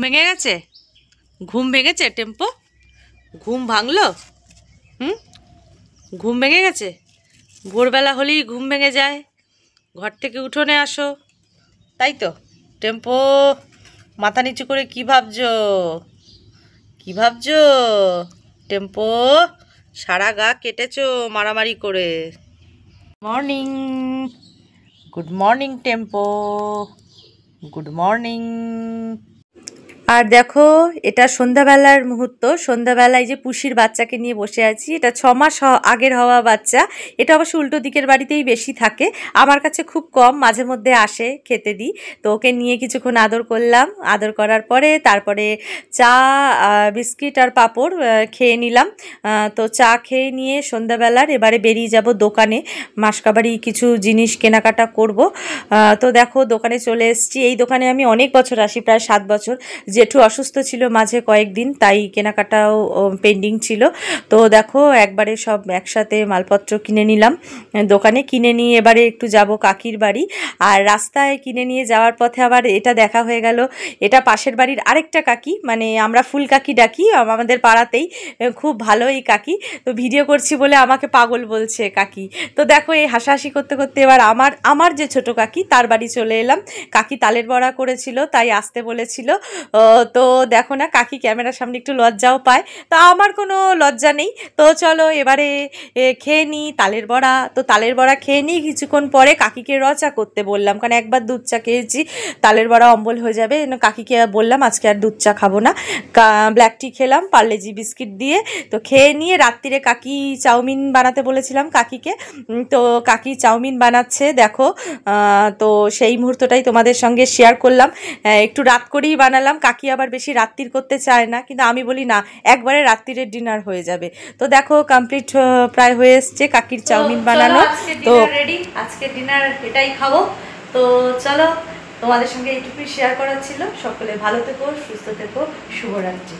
ভেঙে গেছে? ঘুম ভেঙেছে টেম্পো? ঘুম ভাঙলো? হুম, ঘুম ভেঙে গেছে? ভোরবেলা হলেই ঘুম ভেঙে যায়। ঘর থেকে উঠোনে আসো, তাই তো? টেম্পো, মাথা নিচু করে কি ভাবছো? কি ভাবছো টেম্পো? সারা গা কেটেছো মারামারি করে। Morning, good morning tempo, good morning. আর দেখো, এটা সন্ধ্যাবেলার মুহূর্ত। সন্ধ্যাবেলায় যে পুষির বাচ্চাকে নিয়ে বসে আছি, এটা 6 মাস আগের হওয়া বাচ্চা। এটা অবশ্য উল্টো দিকের বাড়িতেই বেশি থাকে, আমার কাছে খুব কম, মাঝে মধ্যে আসে, খেতে দিই। তো ওকে নিয়ে কিছুক্ষণ আদর করলাম। আদর করার পরে তারপরে চা, বিস্কিট আর পাঁপড় খেয়ে নিলাম। তো চা খেয়ে নিয়ে সন্ধ্যাবেলার এবারে বেরিয়ে যাব দোকানে, মাসকাবাড়ি কিছু জিনিস কেনাকাটা করব। তো দেখো দোকানে চলে এসেছি। এই দোকানে আমি অনেক বছর আসি, প্রায় 7 বছর। জেঠু অসুস্থ ছিল মাঝে কয়েকদিন, তাই কেনাকাটাও পেন্ডিং ছিল। তো দেখো একবারে সব একসাথে মালপত্র কিনে নিলাম দোকানে। কিনে নিয়ে এবারে একটু যাব কাকির বাড়ি। আর রাস্তায় কিনে নিয়ে যাওয়ার পথে আবার এটা দেখা হয়ে গেল, এটা পাশের বাড়ির আরেকটা কাকি, মানে আমরা ফুল কাকি ডাকি আমাদের পাড়াতেই। খুব ভালো এই কাকি। তো ভিডিও করছি বলে আমাকে পাগল বলছে কাকি। তো দেখো এই হাসাহাসি করতে করতে এবার আমার যে ছোট কাকি তার বাড়ি চলে এলাম। কাকি তালের বড়া করেছিল, তাই আসতে বলেছিল। তো দেখো না, কাকি ক্যামেরার সামনে একটু লজ্জাও পায়, তা আমার কোনো লজ্জা নেই। তো চলো এবারে খেয়ে নিই তালের বড়া। তো তালের বড়া খেয়ে নিই, কিছুক্ষণ পরে কাকিকে চা করতে বললাম, কারণ একবার দুধ চা খেয়েছি, তালের বড়া অম্বল হয়ে যাবে। কাকিকে বললাম আজকে আর দুধ চা খাবো না, ব্ল্যাক টি খেলাম পার্লেজি বিস্কিট দিয়ে। তো খেয়ে নিয়ে রাত্রিরে কাকি চাউমিন বানাতে বলেছিলাম কাকিকে, তো কাকি চাউমিন বানাচ্ছে দেখো। তো সেই মুহূর্তটাই তোমাদের সঙ্গে শেয়ার করলাম। একটু রাত করেই বানালাম, কাকি আবার বেশি রাত্রির করতে চায় না, কিন্তু আমি বলি না, একবারে রাত্রিরের ডিনার হয়ে যাবে। তো দেখো কমপ্লিট প্রায় হয়ে এসছে কাকির চাউমিন বানানো। তো রেডি, আজকে ডিনার এটাই খাবো। তো চলো, তোমাদের সঙ্গে এইটুকুই শেয়ার করার ছিল। সকলে ভালো থেকো, সুস্থ থেকো, শুভরাত্রি।